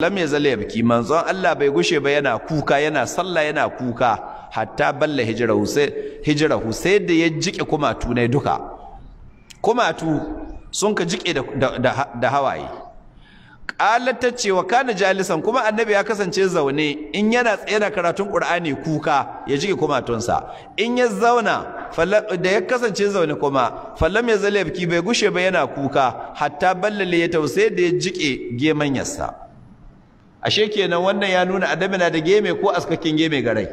lam yazal yabki manzon Allah bai gushe ba yana kuka, yana sallah yana kuka hatta balla hijrahu sai da ya jike kumatu ne duka. Kumatu sun ka jike da hawaye. Qalat ta ce wa kana jalisan, kuma annabi ya kasance zaune in yana tsaye na karatun Qur'ani kuka ya jike kumatunsa, in ya zauna da ya kasance zaune kuma fallam ya zale biki bai gushe ba yana kuka hatta ballale ya tausaye da ya jike gemanyarsa. Ashe kenan wannan ya nuna annabi na da geme ko askakin geme garai.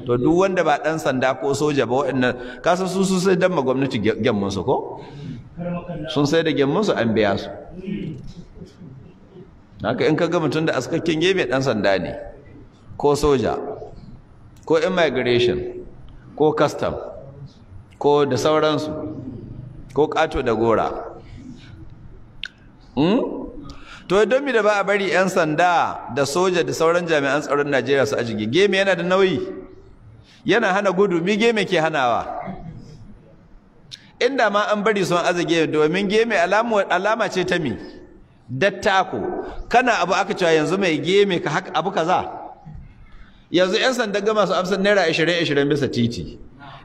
To duk wanda ba dan sanda ko soja ba waɗannan kasan su sai dan ma gwamnati gemmun su ko sun sai da gemmun su an biya su. Haka in ka ga mutum da askakken geme dan sanda ne ko soja ko immigration ko custom ko da sauransu ko kato da gora. To don mi da ba a bari 'yan sanda da soja da sauran jami'an tsaron Najeriya su ajige geme yana da nauyi, yana hana gudu. Mi geme ke hanawa? Inda ma an bari sun azage domin geme alama ce ta mi dattako. Kana abu aka cewa yanzu mai geme ka haka abu kaza. Yanzu 'yan sanda ga masu amsar naira 20 bisa titi.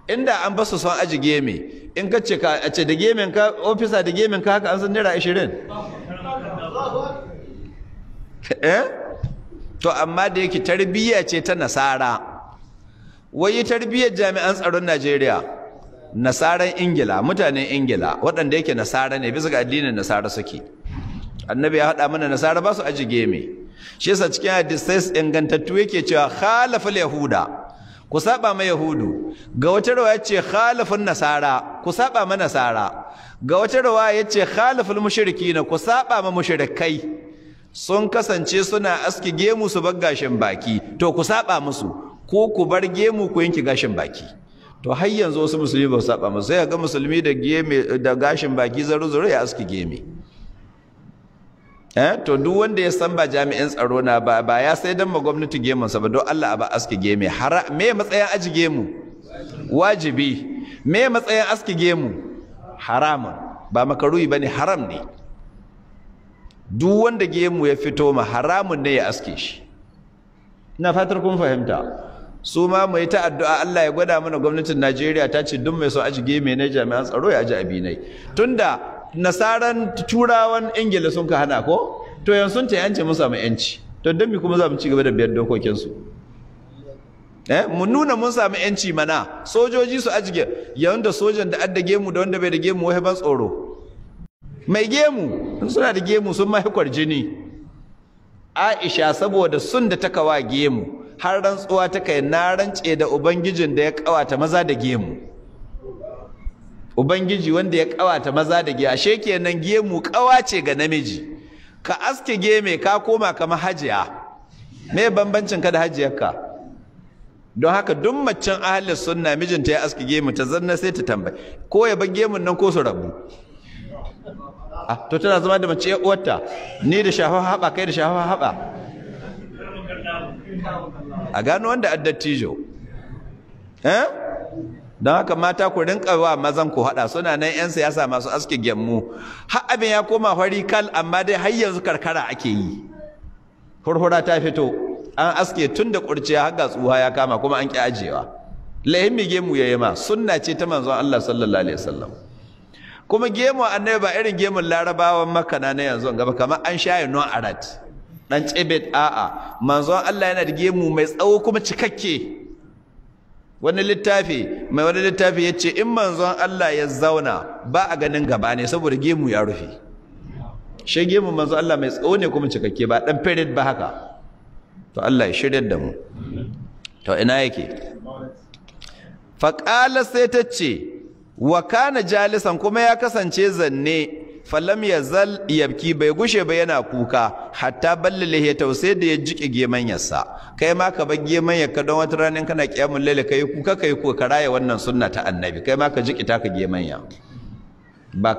Inda an basu son aji geme, in ka ce ka ce da gemen ka ofisa da gemen ka haka amsar naira 20. To amma da yake tarbiyya ce ta nasara. Wai tarbiyyar jami'an tsaron Najeriya nasaran Ingila, mutanen Ingila waɗanda yake nasara ne bisa ga addinin nasara suke. Annabi ya haɗa mana nasara ba su aji geme. Shi yasa cikin hadisai ingantattu yake cewa khalafal yahuda, ku saba ma yahudu. Ga wata rawaya ce khalafun nasara, ku saba ma nasara. Ga wata rawaya ce khalaful mushrikina, ku saba ma mushrikai. Sun kasance suna aski gemu su bar gashin baki, to ku saba musu, ko ku bar gemu ku yanki gashin baki. To har yanzu wasu musulmi ba su saba musu, sai ga musulmi da gashin baki zaro ya aski geme. To duk wanda ya san ba jami'in tsaro na ba ya sai dan ma gwamnati gemunsa ba, don Allah ba aski geme. Me matsayin aji gemu? Wajibi. Me matsayin aski gemu? Haramun. Ba makaruhi bane, haram ne. Duk wanda gemu ya fito ma haramun ne ya aske shi. Ina fatar kun fahimta. Su ma mu yi ta addu'a Allah ya gwada mana gwamnatin Najeriya ta ce duk mai so aji geme na jami'an tsaro ya aji abinai. Tunda nasaran turawan Ingila sun ka hana ko? To yanzu sun ta yance mu samu yanci. To don me kuma za mu ci gaba da biyar dokokinsu? Mu nuna mun samu yanci mana. Sojoji su ajige, yayin da sojan da adda gemu da wanda bai da gemu wai ban tsoro. Mai gemu suna da gemu sun mahikwar jini. Aisha saboda sun da ta kawa gemu har rantsuwa ta kai na rance da ubangijin da ya kawata maza da gemu. Ubangiji wanda ya kawata maza da gemu, ashe kenan gemu kawace ga namiji. Ka aske geme ka koma kamar hajiya. Me bambancin ka da hajiyarka? Don haka duk macen ahlus sunna mijinta ya aske gemu ta zanna sai ta tambaye ko ya bar gemun nan ko su rabu. To tana zama da mace uwarta, ni da shafa haɓa kai da shafa haɓa. A gano wanda addattijo. Don haka mata ku rinka wa mazan ku haɗa, suna nan 'yan siyasa masu aske gemu. Har abin ya koma fari kal, amma dai har yanzu karkara ake yi. Hurhura ta fito, an aske tun da ƙurciya har ga tsuha ya kama kuma an ƙi ajewa. Lahimmi gemu ya yi ma, sunna ce ta manzon Allah sallallahu alaihi wasallam. Kuma gemu annabi ba irin gemun larabawan Makka na yanzu gaba kamar an shaye non arat dan cebet, a'a manzon Allah yana da gemu mai tsawo kuma cikakke. Wani littafi yace in manzon Allah ya zauna ba a ganin gaba ne saboda gemu ya rufe. Shi gemu manzon Allah mai tsawo ne kuma cikakke, ba dan period ba haka. To Allah ya shiryar da mu. To ina yake? Faqala sai ta ce wa kana jalisan, kuma ya kasance zanne falam yazal yabki bai gushe ba yana kuka hatta ballale ya tausaye da ya jike gemanyarsa. Kai ma ka bar gemanyarka don wata ranar kana kiyamul lail kai kuka kai ko ka raya wannan sunna ta annabi, kai ma ka jike ta ka gemanya ba